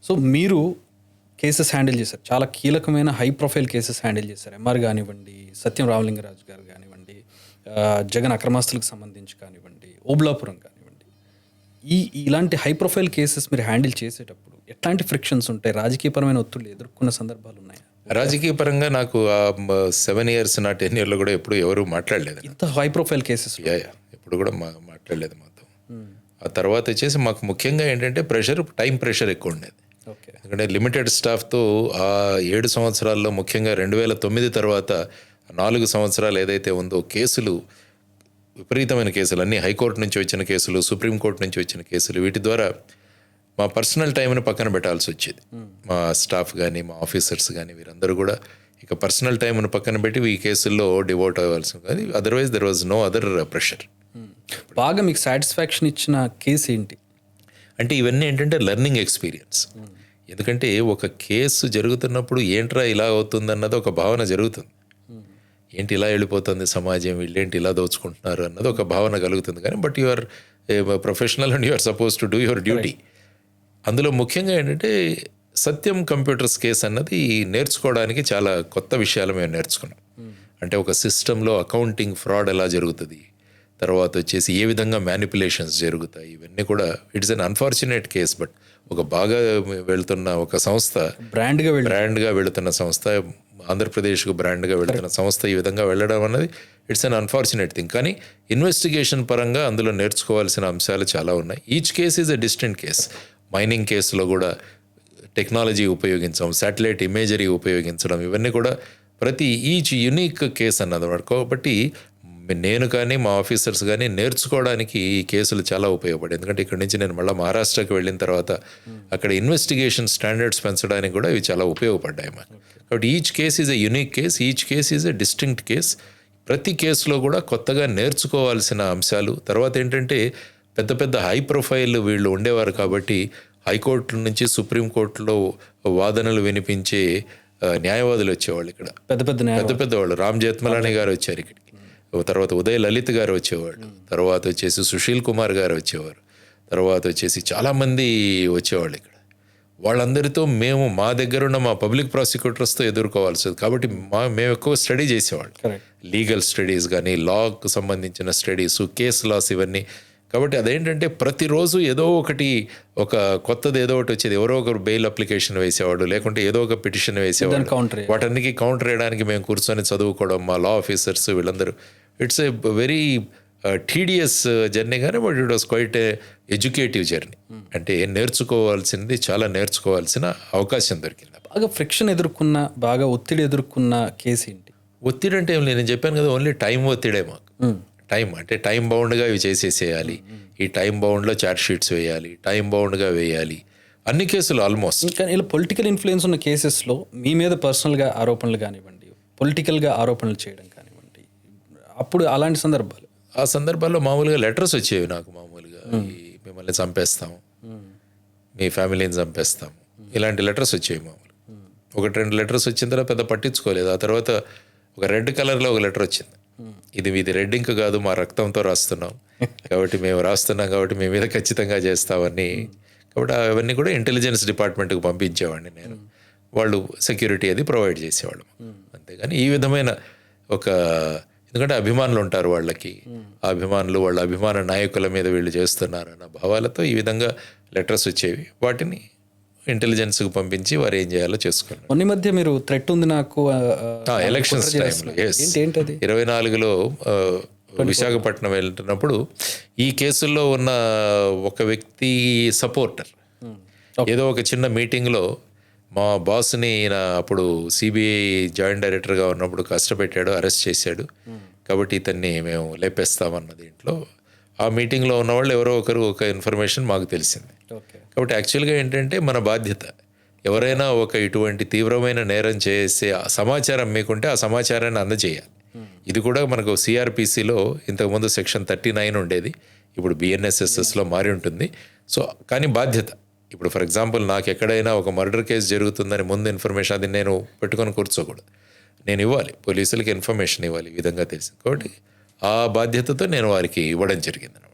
So మీరు cases handle చేశారు. చాలా కీలకమైన హై ప్రొఫైల్ కేసెస్ హ్యాండిల్ చేశారు. ఎంఆర్ కానివ్వండి, సత్యం రామలింగరాజు గారు కానివ్వండి, జగన్ అక్రమాస్తులకు సంబంధించి కానివ్వండి, ఓబులాపురం కానివ్వండి. ఇలాంటి హై ప్రొఫైల్ కేసెస్ మీరు హ్యాండిల్ చేసేటప్పుడు ఎట్లాంటి ఫ్రిక్షన్స్ ఉంటాయి? రాజకీయపరమైన ఒత్తిళ్ళు ఎదుర్కొన్న సందర్భాలు ఉన్నాయా? రాజకీయ పరంగా నాకు 7 years నా 10 yearలో కూడా ఎప్పుడు ఎవరు మాట్లాడలేదు. ఇంత హై ప్రొఫైల్ కేసెస్ ఎప్పుడు కూడా మాట్లాడలేదు మాతో. ఆ తర్వాత వచ్చేసి మాకు ముఖ్యంగా ఏంటంటే టైం ప్రెషర్ ఎక్కువ ఉండేది. ఎందుకంటే లిమిటెడ్ స్టాఫ్తో ఆ 7 సంవత్సరాల్లో ముఖ్యంగా 2009 తర్వాత 4 సంవత్సరాలు ఏదైతే ఉందో కేసులు, విపరీతమైన కేసులు, అన్నీ హైకోర్టు నుంచి వచ్చిన కేసులు, సుప్రీంకోర్టు నుంచి వచ్చిన కేసులు, వీటి ద్వారా మా పర్సనల్ టైంని పక్కన పెట్టాల్సి వచ్చేది. మా స్టాఫ్ కానీ మా ఆఫీసర్స్ కానీ వీరందరూ కూడా ఇక పర్సనల్ టైంని పక్కన పెట్టి ఈ కేసుల్లో డివోట్ అవ్వాల్సి కానీ otherwise there was no other pressure. బాగా మీకు సాటిస్ఫాక్షన్ ఇచ్చిన కేసు ఏంటి? అంటే ఇవన్నీ ఏంటంటే లెర్నింగ్ ఎక్స్పీరియన్స్. ఎందుకంటే ఒక కేసు జరుగుతున్నప్పుడు ఏంట్రా ఇలా అవుతుందన్నది ఒక భావన జరుగుతుంది. ఏంటి ఇలా వెళ్ళిపోతుంది సమాజం, వీళ్ళేంటి ఇలా దోచుకుంటున్నారు అన్నది ఒక భావన కలుగుతుంది. కానీ but you are professional and you are suppose to do your duty. అందులో ముఖ్యంగా ఏంటంటే సత్యం కంప్యూటర్స్ కేసు అన్నది నేర్చుకోవడానికి చాలా కొత్త విషయాలు మేము నేర్చుకున్నాం. అంటే ఒక సిస్టంలో అకౌంటింగ్ ఫ్రాడ్ ఎలా జరుగుతుంది, తర్వాత వచ్చేసి ఏ విధంగా మ్యానిపులేషన్స్ జరుగుతాయి, ఇవన్నీ కూడా it's an unfortunate case. But ఒక బాగా వెళ్తున్న ఒక సంస్థ, బ్రాండ్గా వెళుతున్న సంస్థ, ఆంధ్రప్రదేశ్కు బ్రాండ్గా వెళుతున్న సంస్థ ఈ విధంగా వెళ్ళడం అన్నది ఇట్స్ అన్ అన్ఫార్చునేట్ థింగ్. కానీ ఇన్వెస్టిగేషన్ పరంగా అందులో నేర్చుకోవాల్సిన అంశాలు చాలా ఉన్నాయి. Each case is a distinct case. Mining కేసులో కూడా టెక్నాలజీ ఉపయోగించడం, శాటిలైట్ ఇమేజరీ ఉపయోగించడం, ఇవన్నీ కూడా ప్రతి ఈచ్ యునిక్ కేసు అన్నది. కాబట్టి నేను కానీ మా ఆఫీసర్స్ కానీ నేర్చుకోవడానికి ఈ కేసులు చాలా ఉపయోగపడాయి. ఎందుకంటే ఇక్కడ నుంచి నేను మళ్ళీ మహారాష్ట్రకి వెళ్ళిన తర్వాత అక్కడ ఇన్వెస్టిగేషన్ స్టాండర్డ్స్ పెంచడానికి కూడా ఇవి చాలా ఉపయోగపడ్డాయి మాకు. కాబట్టి each case is a unique case, each case is a distinct case. ప్రతి కేసులో కూడా కొత్తగా నేర్చుకోవాల్సిన అంశాలు. తర్వాత ఏంటంటే పెద్ద పెద్ద హై ప్రొఫైల్ వీళ్ళు ఉండేవారు కాబట్టి హైకోర్టు నుంచి సుప్రీంకోర్టులో వాదనలు వినిపించే న్యాయవాదులు వచ్చేవాళ్ళు. ఇక్కడ పెద్ద పెద్ద వాళ్ళు, రామ్ జేత్మలాని గారు వచ్చారు ఇక్కడికి, తర్వాత ఉదయ్ లలిత్ గారు వచ్చేవాళ్ళు, తర్వాత వచ్చేసి సుశీల్ కుమార్ గారు వచ్చేవారు, తర్వాత వచ్చేసి చాలామంది వచ్చేవాళ్ళు ఇక్కడ. వాళ్ళందరితో మేము మా దగ్గర ఉన్న మా పబ్లిక్ ప్రాసిక్యూటర్స్తో ఎదుర్కోవాల్సి. కాబట్టి మేము ఎక్కువ స్టడీ చేసేవాళ్ళు, లీగల్ స్టడీస్ కానీ, లాకు సంబంధించిన స్టడీస్, కేస్ లాస్, ఇవన్నీ. కాబట్టి అదేంటంటే ప్రతిరోజు ఏదో ఒకటి, ఒక కొత్తది ఏదో ఒకటి వచ్చేది. ఎవరో ఒకరు బెయిల్ అప్లికేషన్ వేసేవాడు, లేకుంటే ఏదో ఒక పిటిషన్ వేసేవాడు. వాటన్నికి కౌంటర్ వేయడానికి మేము కూర్చొని చదువుకోవడం, మా లా ఆఫీసర్స్ వీళ్ళందరూ. It's a very tedious journey కానీ but it was quite educative journey. అంటే చాలా నేర్చుకోవాల్సిన అవకాశం దొరికింది. బాగా ఫ్రిక్షన్ ఎదుర్కొన్న, బాగా ఒత్తిడి ఎదుర్కొన్న కేసు ఏంటి? ఒత్తిడి అంటే నేను చెప్పాను కదా, ఓన్లీ టైం ఒత్తిడే మాకు. టైం అంటే టైం బౌండ్గా ఇవి చేసేసేయాలి, ఈ టైం బౌండ్లో ఛార్జ్ షీట్స్ వేయాలి, టైం బౌండ్గా వేయాలి, అన్ని కేసులు ఆల్మోస్ట్. కానీ ఇలా పొలిటికల్ ఇన్ఫ్లుయెన్స్ ఉన్న కేసెస్లో మీ మీద పర్సనల్గా ఆరోపణలు కానివ్వండి, పొలిటికల్గా ఆరోపణలు చేయడం కానివ్వండి, అప్పుడు అలాంటి సందర్భాలు, ఆ సందర్భాల్లో మామూలుగా లెటర్స్ వచ్చేవి నాకు. మామూలుగా మిమ్మల్ని చంపేస్తాం, మీ ఫ్యామిలీని చంపేస్తాం, ఇలాంటి లెటర్స్ వచ్చేవి మామూలు. 1-2 లెటర్స్ వచ్చిన తర్వాత పెద్ద పట్టించుకోలేదు. ఆ తర్వాత ఒక రెడ్ కలర్లో ఒక లెటర్ వచ్చింది. ఇది రెడ్ ఇంక్ కాదు, మా రక్తంతో రాస్తున్నాం కాబట్టి మేము రాస్తున్నాం కాబట్టి మీ మీద ఖచ్చితంగా చేస్తామని. కాబట్టి అవన్నీ కూడా ఇంటెలిజెన్స్ డిపార్ట్మెంట్కి పంపించేవాడిని నేను. వాళ్ళు సెక్యూరిటీ అది ప్రొవైడ్ చేసేవాళ్ళు. అంతేగాని ఈ విధమైన ఎందుకంటే అభిమానులు ఉంటారు వాళ్ళకి, ఆ అభిమానులు వాళ్ళ అభిమాన నాయకుల మీద వీళ్ళు చేస్తున్నారన్న భావాలతో ఈ విధంగా లెటర్స్ వచ్చేవి. వాటిని ఇంటెలిజెన్స్కి పంపించి వారు ఏం చేయాలో చేసుకున్నారు. మొన్న మధ్య మీరు థ్రెట్ ఉంది నాకు ఎలక్షన్స్ టైంలో 24లో విశాఖపట్నం వెళ్తున్నప్పుడు ఈ కేసుల్లో ఉన్న ఒక వ్యక్తి సపోర్టర్ ఏదో ఒక చిన్న మీటింగ్లో మా బాస్ని అప్పుడు సిబిఐ జాయింట్ డైరెక్టర్గా ఉన్నప్పుడు కష్టపెట్టాడు, అరెస్ట్ చేశాడు. కాబట్టి ఇతన్ని మేము లేపేస్తామన్న దీంట్లో ఆ మీటింగ్లో ఉన్నవాళ్ళు ఎవరో ఒకరు ఒక ఇన్ఫర్మేషన్ మాకు తెలిసింది. కాబట్టి యాక్చువల్గా ఏంటంటే మన బాధ్యత, ఎవరైనా ఇటువంటి తీవ్రమైన నేరం చేసే సమాచారం మీకుంటే ఆ సమాచారాన్ని అందజేయాలి. ఇది కూడా మనకు సిఆర్పిసిలో ఇంతకుముందు సెక్షన్ 39 ఉండేది, ఇప్పుడు బిఎన్ఎస్ఎస్ఎస్లో మారి ఉంటుంది. సో కానీ బాధ్యత, ఇప్పుడు ఫర్ ఎగ్జాంపుల్ నాకు ఎక్కడైనా ఒక మర్డర్ కేసు జరుగుతుందని ముందు ఇన్ఫర్మేషన్ అది నేను పెట్టుకొని కూర్చోకూడదు, నేను ఇవ్వాలి, పోలీసులకి ఇన్ఫర్మేషన్ ఇవ్వాలి ఈ విధంగా తెలిసింది. కాబట్టి ఆ బాధ్యతతో నేను వారికి ఇవ్వడం జరిగింది.